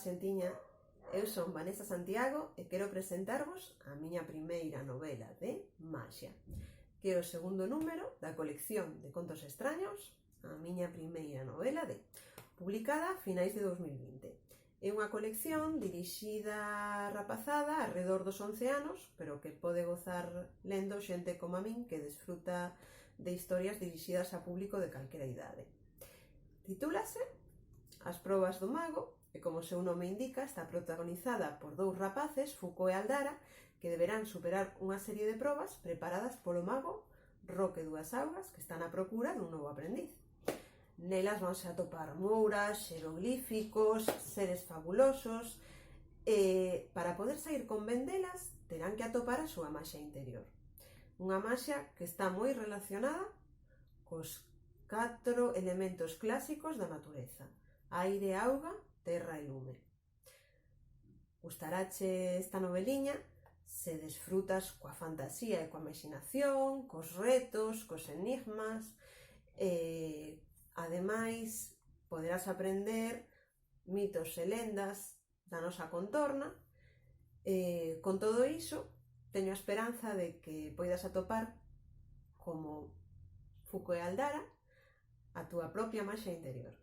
xentiña, eu son Vanessa Santiago e quero presentarvos a miña primeira novela de maxia, que é o segundo número da colección de contos extraños, a miña primeira novela de, publicada a finais de 2020. É unha colección dirixida á rapazada arredor dos 11 anos, pero que pode gozar lendo xente como a min que desfruta de historias dirixidas a público de calquera idade. Titúlase As probas do mago e, como o seu nome indica, está protagonizada por dous rapaces, Foucault e Aldara, que deberán superar unha serie de probas preparadas polo mago Roque Dúas Augas, que está na procura dun novo aprendiz. Nelas vanse atopar mouras, xeroglíficos, seres fabulosos e, para poder sair con ben delas, terán que atopar a súa maxia interior. Unha maxia que está moi relacionada cos 4 elementos clásicos da natureza: aire, auga, terra e lume. Gustaráche esta noveliña se desfrutas coa fantasía e coa imaginación, cos retos, cos enigmas e, ademais, poderás aprender mitos e lendas da nosa contorna. Con todo iso, teño a esperanza de que poidas atopar, como Foucault e Aldara, a túa propia maxia interior.